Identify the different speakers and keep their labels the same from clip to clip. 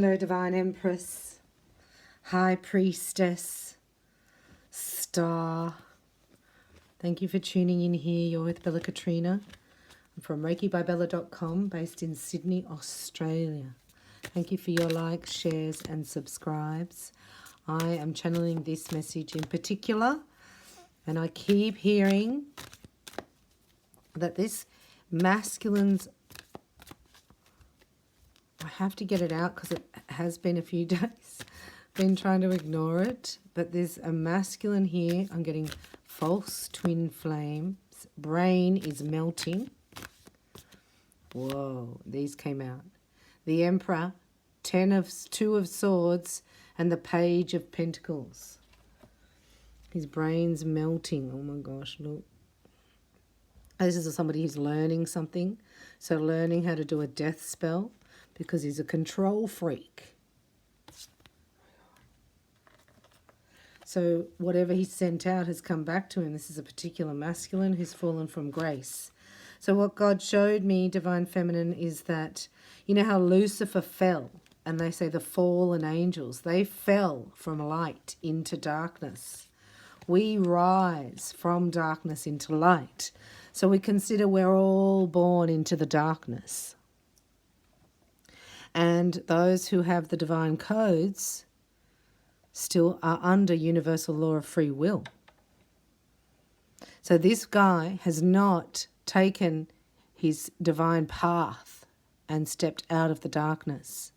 Speaker 1: Hello, Divine Empress, High Priestess, Star. Thank you for tuning in here. You're with Bella Katrina. I'm from ReikiByBella.com, based in Sydney, Australia. Thank you for your likes, shares, and subscribes. I am channeling this message in particular, and I keep hearing that this masculine's, I have to get it out because it has been a few days. Been trying to ignore it, but there's a masculine here. I'm getting false twin flames. Brain is melting. Whoa, these came out. The Emperor, Two of Swords, and the Page of Pentacles. His brain's melting. Oh my gosh, look. This is somebody who's learning something. So learning how to do a death spell, because he's a control freak. So whatever he sent out has come back to him. This is a particular masculine who's fallen from grace. So what God showed me, Divine Feminine, is that, you know how Lucifer fell, and they say the fallen angels, they fell from light into darkness. We rise from darkness into light. So we consider we're all born into the darkness. And those who have the divine codes still are under universal law of free will. So this guy has not taken his divine path and stepped out of the darkness.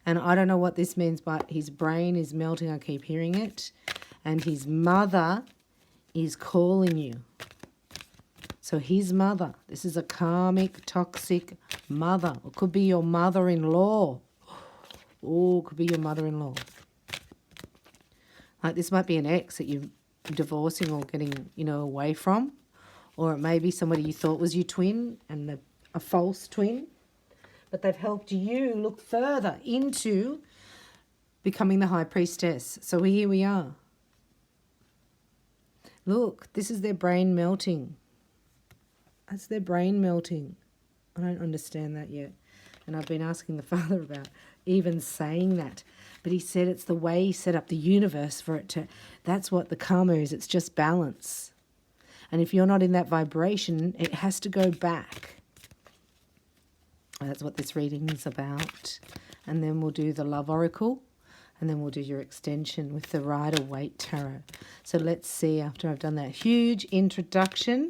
Speaker 1: And I don't know what this means, but his brain is melting. I keep hearing it. And his mother is calling you. So his mother, this is a karmic, toxic mother. It could be your mother-in-law. Oh, it could be your mother-in-law. Like this might be an ex that you're divorcing or getting, away from. Or it may be somebody you thought was your twin and a false twin. But they've helped you look further into becoming the High Priestess. So here we are. Look, this is their brain melting. That's their brain melting. I don't understand that yet. And I've been asking the Father about even saying that. But he said it's the way he set up the universe for it to... That's what the karma is. It's just balance. And if you're not in that vibration, it has to go back. That's what this reading is about. And then we'll do the Love Oracle. And then we'll do your extension with the Rider-Waite Tarot. So let's see, after I've done that huge introduction...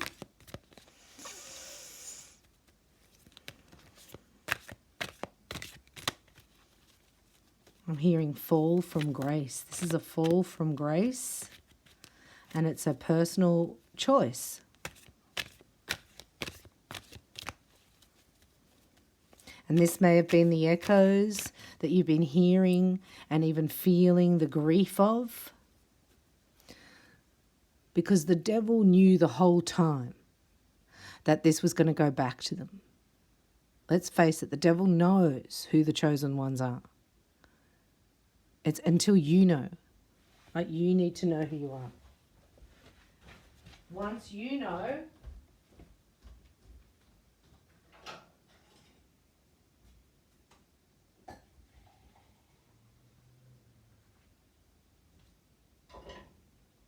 Speaker 1: I'm hearing fall from grace. This is a fall from grace, and it's a personal choice. And this may have been the echoes that you've been hearing and even feeling the grief of, because the devil knew the whole time that this was going to go back to them. Let's face it, the devil knows who the chosen ones are. It's until you know. Like, you need to know who you are. Once you know,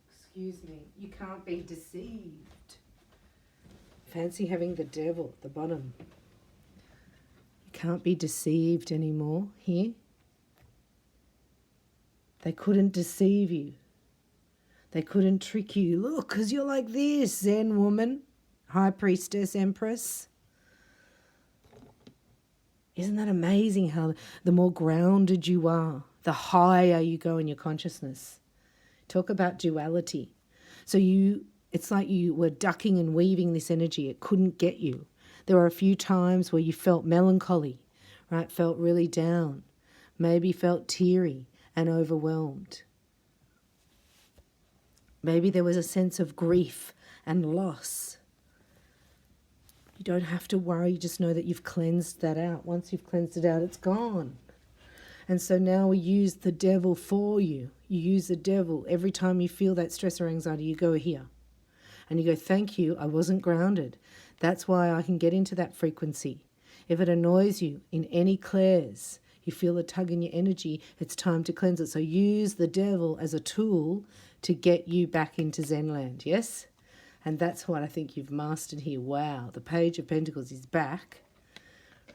Speaker 1: excuse me, you can't be deceived. Fancy having the devil at the bottom. You can't be deceived anymore here. They couldn't deceive you. They couldn't trick you. Look, because you're like this, Zen woman, High Priestess, Empress. Isn't that amazing how the more grounded you are, the higher you go in your consciousness? Talk about duality. So it's like you were ducking and weaving this energy. It couldn't get you. There were a few times where you felt melancholy, right? Felt really down. Maybe felt teary and overwhelmed. Maybe there was a sense of grief and loss. You don't have to worry, just know that you've cleansed that out. Once you've cleansed it out, it's gone. And so now we use the devil for you. You use the devil. Every time you feel that stress or anxiety, you go here. And you go, thank you, I wasn't grounded. That's why I can get into that frequency. If it annoys you in any clairs, You feel a tug in your energy. It's time to cleanse it. So use the devil as a tool to get you back into Zen land, yes? And that's what I think you've mastered here. Wow, the Page of Pentacles is back,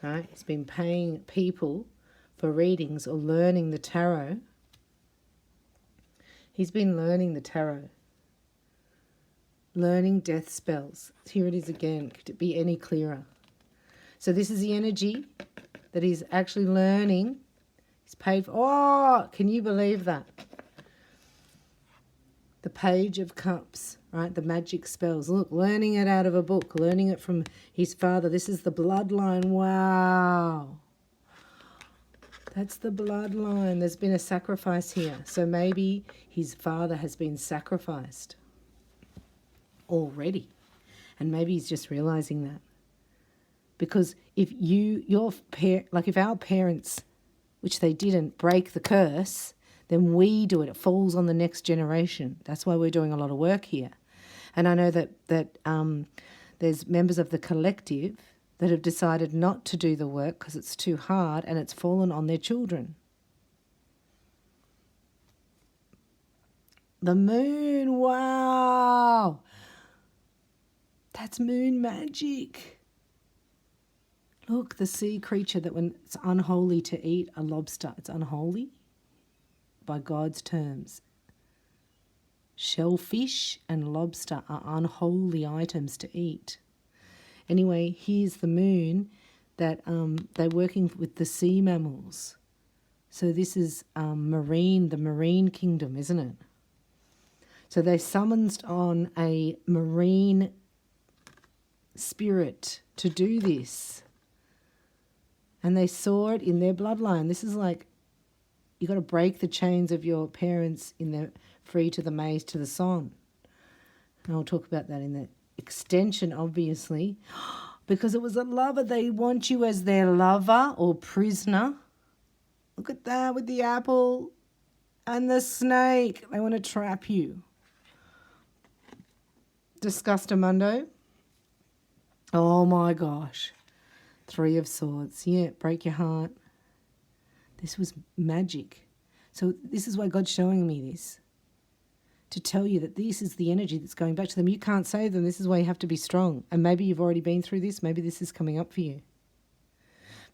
Speaker 1: right? He's been paying people for readings or learning the tarot. He's been learning the tarot. Learning death spells. Here it is again. Could it be any clearer? So this is the energy that he's actually learning. He's paid for. Oh, can you believe that? The Page of Cups, right? The magic spells. Look, learning it out of a book, learning it from his father. This is the bloodline. Wow. That's the bloodline. There's been a sacrifice here. So maybe his father has been sacrificed already. And maybe he's just realizing that. Because if if our parents, which they didn't, break the curse, then we do it. It falls on the next generation. That's why we're doing a lot of work here. And I know that there's members of the collective that have decided not to do the work because it's too hard and it's fallen on their children. The moon, wow. That's moon magic. Look, the sea creature that when it's unholy to eat a lobster, it's unholy by God's terms. Shellfish and lobster are unholy items to eat. Anyway, here's the moon that they're working with the sea mammals. So this is the marine kingdom, isn't it? So they summoned on a marine spirit to do this. And they saw it in their bloodline. This is like, you got to break the chains of your parents in the free to the maize to the song. And I'll talk about that in the extension, obviously. Because it was a lover. They want you as their lover or prisoner. Look at that with the apple and the snake. They want to trap you. Disgustamundo. Oh my gosh. 3 of Swords. Yeah, break your heart. This was magic. So this is why God's showing me this. To tell you that this is the energy that's going back to them. You can't save them. This is why you have to be strong. And maybe you've already been through this. Maybe this is coming up for you.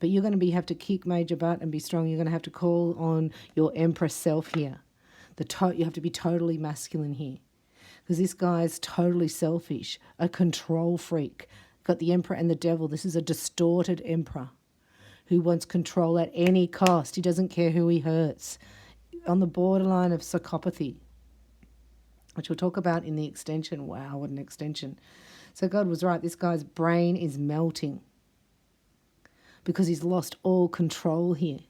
Speaker 1: But you're going to have to kick major butt and be strong. You're going to have to call on your Empress self here. You have to be totally masculine here. Because this guy is totally selfish, a control freak. Got the Emperor and the Devil. This is a distorted Emperor who wants control at any cost. He doesn't care who he hurts. On the borderline of psychopathy, which we'll talk about in the extension. Wow, what an extension. So God was right. This guy's brain is melting because he's lost all control here.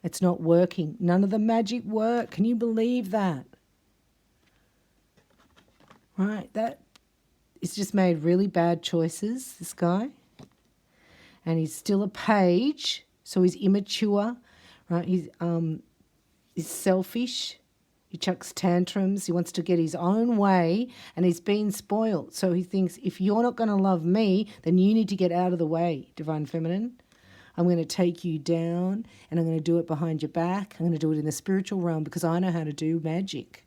Speaker 1: It's not working. None of the magic work. Can you believe that? Right, that he's just made really bad choices, this guy. And he's still a page, so he's immature, right? He's selfish. He chucks tantrums. He wants to get his own way, and he's been spoiled. So he thinks, if you're not going to love me, then you need to get out of the way, Divine Feminine. I'm going to take you down, and I'm going to do it behind your back. I'm going to do it in the spiritual realm because I know how to do magic.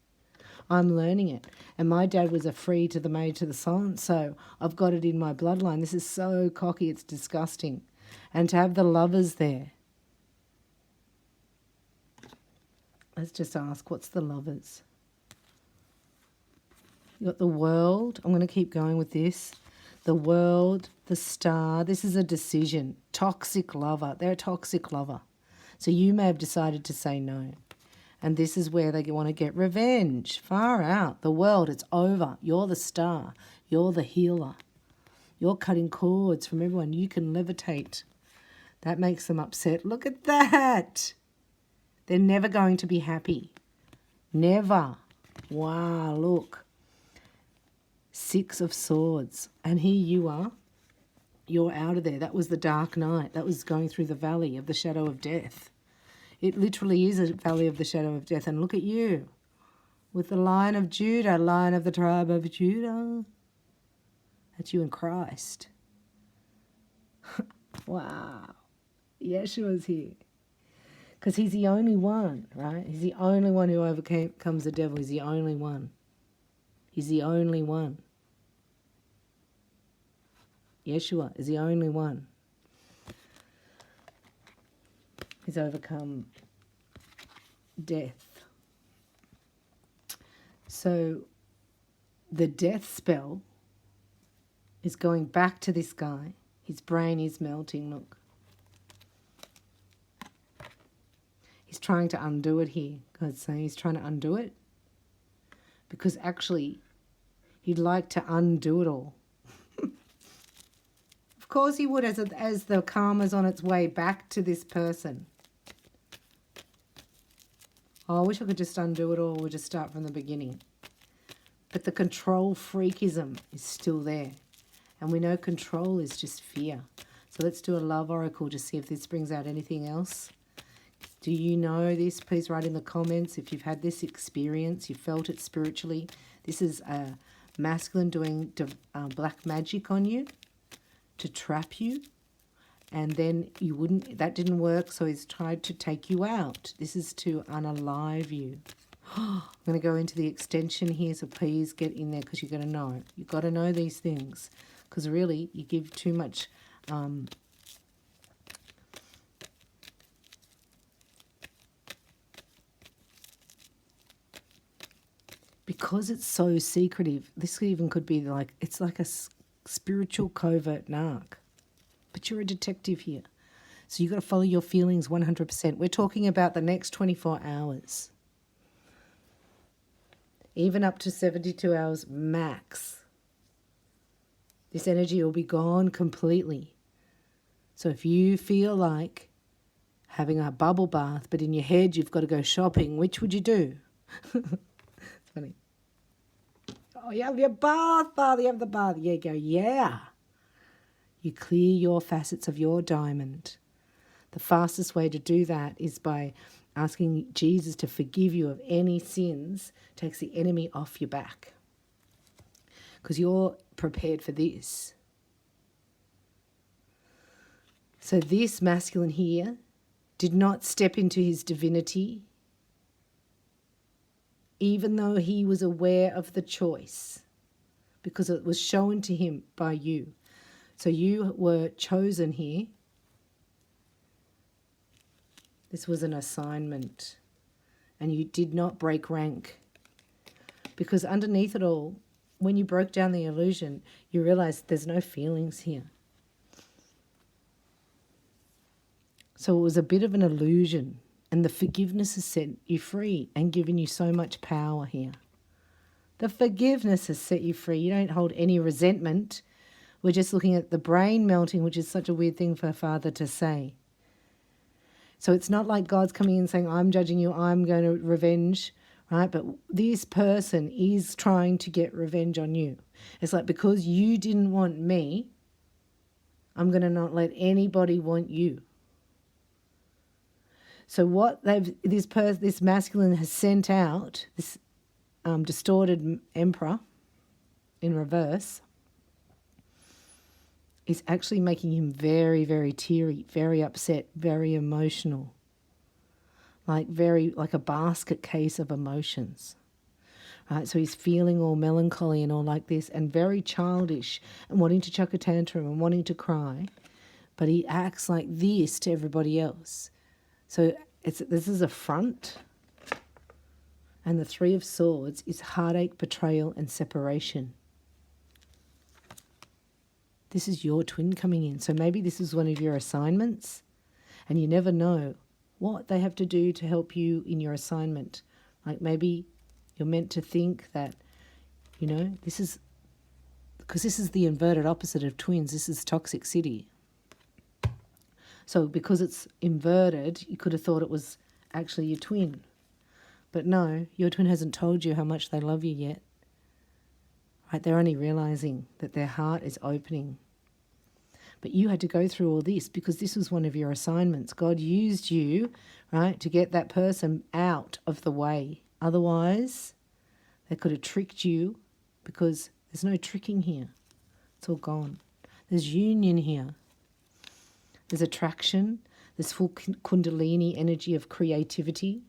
Speaker 1: I'm learning it. And my dad was a free to the maid to the son, so I've got it in my bloodline. This is so cocky, it's disgusting. And to have the lovers there. Let's just ask, what's the lovers? You got the World. I'm going to keep going with this. The World, the Star. This is a decision. Toxic lover. They're a toxic lover. So you may have decided to say no. And this is where they want to get revenge. Far out. The World, it's over. You're the star. You're the healer. You're cutting cords from everyone. You can levitate. That makes them upset. Look at that. They're never going to be happy. Never. Wow, look. 6 of Swords. And here you are. You're out of there. That was the dark night. That was going through the valley of the shadow of death. It literally is a valley of the shadow of death. And look at you with the Lion of Judah, Lion of the tribe of Judah. That's you in Christ. Wow. Yeshua's here. Because he's the only one, right? He's the only one who overcomes the devil. He's the only one. He's the only one. Yeshua is the only one. He's overcome death. So the death spell is going back to this guy. His brain is melting, look. He's trying to undo it here. God's saying he's trying to undo it. Because actually, he'd like to undo it all. Of course he would, as the karma's on its way back to this person. Oh, I wish I could just undo it all or just start from the beginning. But the control freakism is still there. And we know control is just fear. So let's do a love oracle to see if this brings out anything else. Do you know this? Please write in the comments if you've had this experience, you felt it spiritually. This is a masculine doing black magic on you to trap you. And then you wouldn't, that didn't work, so he's tried to take you out. This is to unalive you. I'm going to go into the extension here, so please get in there because you're going to know. You've got to know these things because really you give too much because it's so secretive. This even could be like, it's like a spiritual covert narc. But you're a detective here. So you've got to follow your feelings 100%. We're talking about the next 24 hours. Even up to 72 hours max. This energy will be gone completely. So if you feel like having a bubble bath, but in your head you've got to go shopping, which would you do? It's funny. Oh, you have your bath, you have the bath. Yeah, you go, yeah. You clear your facets of your diamond. The fastest way to do that is by asking Jesus to forgive you of any sins, takes the enemy off your back. Because you're prepared for this. So this masculine here did not step into his divinity, even though he was aware of the choice, because it was shown to him by you. So you were chosen here. This was an assignment. And you did not break rank. Because underneath it all, when you broke down the illusion, you realized there's no feelings here. So it was a bit of an illusion. And the forgiveness has set you free and given you so much power here. The forgiveness has set you free. You don't hold any resentment. We're just looking at the brain melting, which is such a weird thing for a father to say. So it's not like God's coming in saying, I'm judging you, I'm going to revenge, right? But this person is trying to get revenge on you. It's like, because you didn't want me, I'm going to not let anybody want you. So what this masculine has sent out, this distorted emperor in reverse, is actually making him very, very teary, very upset, very emotional. Like a basket case of emotions. Right? So he's feeling all melancholy and all like this, and very childish, and wanting to chuck a tantrum and wanting to cry. But he acts like this to everybody else. So this is a front. And the Three of Swords is heartache, betrayal, and separation. This is your twin coming in. So maybe this is one of your assignments, and you never know what they have to do to help you in your assignment. Like maybe you're meant to think that, this is, because this is the inverted opposite of twins. This is toxic city. So because it's inverted, you could have thought it was actually your twin. But no, your twin hasn't told you how much they love you yet. Right? They're only realizing that their heart is opening. But you had to go through all this because this was one of your assignments. God used you, right, to get that person out of the way. Otherwise, they could have tricked you, because there's no tricking here. It's all gone. There's union here. There's attraction. this full kundalini energy of creativity,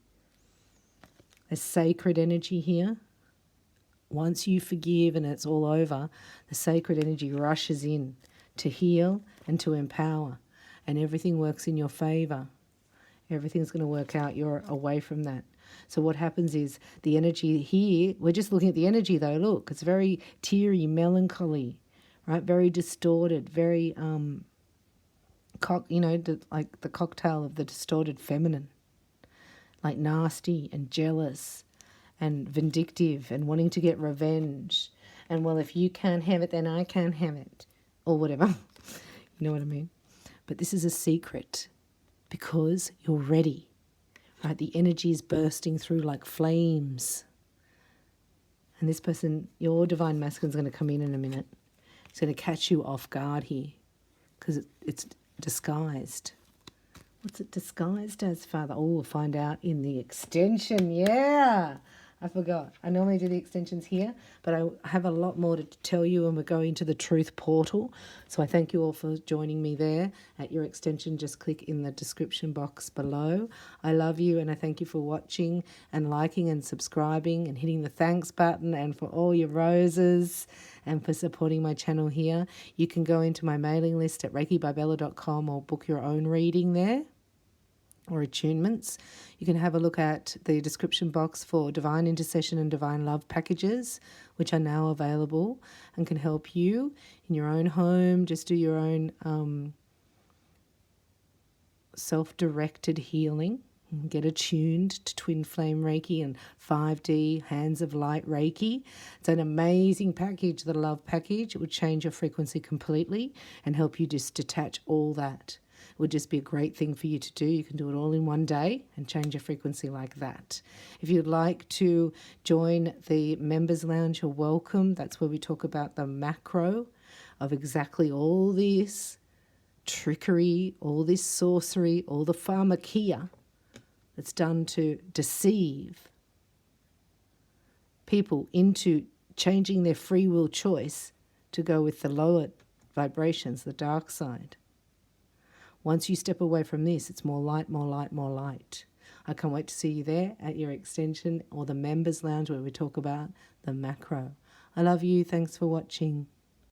Speaker 1: a sacred energy here. Once you forgive and it's all over, the sacred energy rushes in to heal and to empower, and everything works in your favor. Everything's going to work out. You're away from that. So what happens is the energy here, we're just looking at the energy though, look, it's very teary, melancholy, right? Very distorted, very, like the cocktail of the distorted feminine, like nasty and jealous and vindictive and wanting to get revenge. And well, if you can't have it, then I can't have it, or whatever. You know what I mean? But this is a secret because you're ready, right? The energy is bursting through like flames. And this person, your divine masculine, is going to come in a minute. It's going to catch you off guard here because it's disguised. What's it disguised as, Father? Oh, we'll find out in the extension. Yeah, I forgot. I normally do the extensions here, but I have a lot more to tell you when we're going to the Truth Portal. So I thank you all for joining me there at your extension. Just click in the description box below. I love you, and I thank you for watching and liking and subscribing and hitting the thanks button, and for all your roses and for supporting my channel here. You can go into my mailing list at reikibybella.com or book your own reading there, or attunements. You can have a look at the description box for Divine Intercession and Divine Love packages, which are now available and can help you in your own home. Just do your own self-directed healing. Get attuned to Twin Flame Reiki and 5D Hands of Light Reiki. It's an amazing package, the Love package. It would change your frequency completely and help you just detach all that. It would just be a great thing for you to do. You can do it all in one day and change your frequency like that. If you'd like to join the Members Lounge, you're welcome. That's where we talk about the macro of exactly all this trickery, all this sorcery, all the pharmakia that's done to deceive people into changing their free will choice to go with the lower vibrations, the dark side. Once you step away from this, it's more light, more light, more light. I can't wait to see you there at your extension or the Members Lounge where we talk about the macro. I love you. Thanks for watching.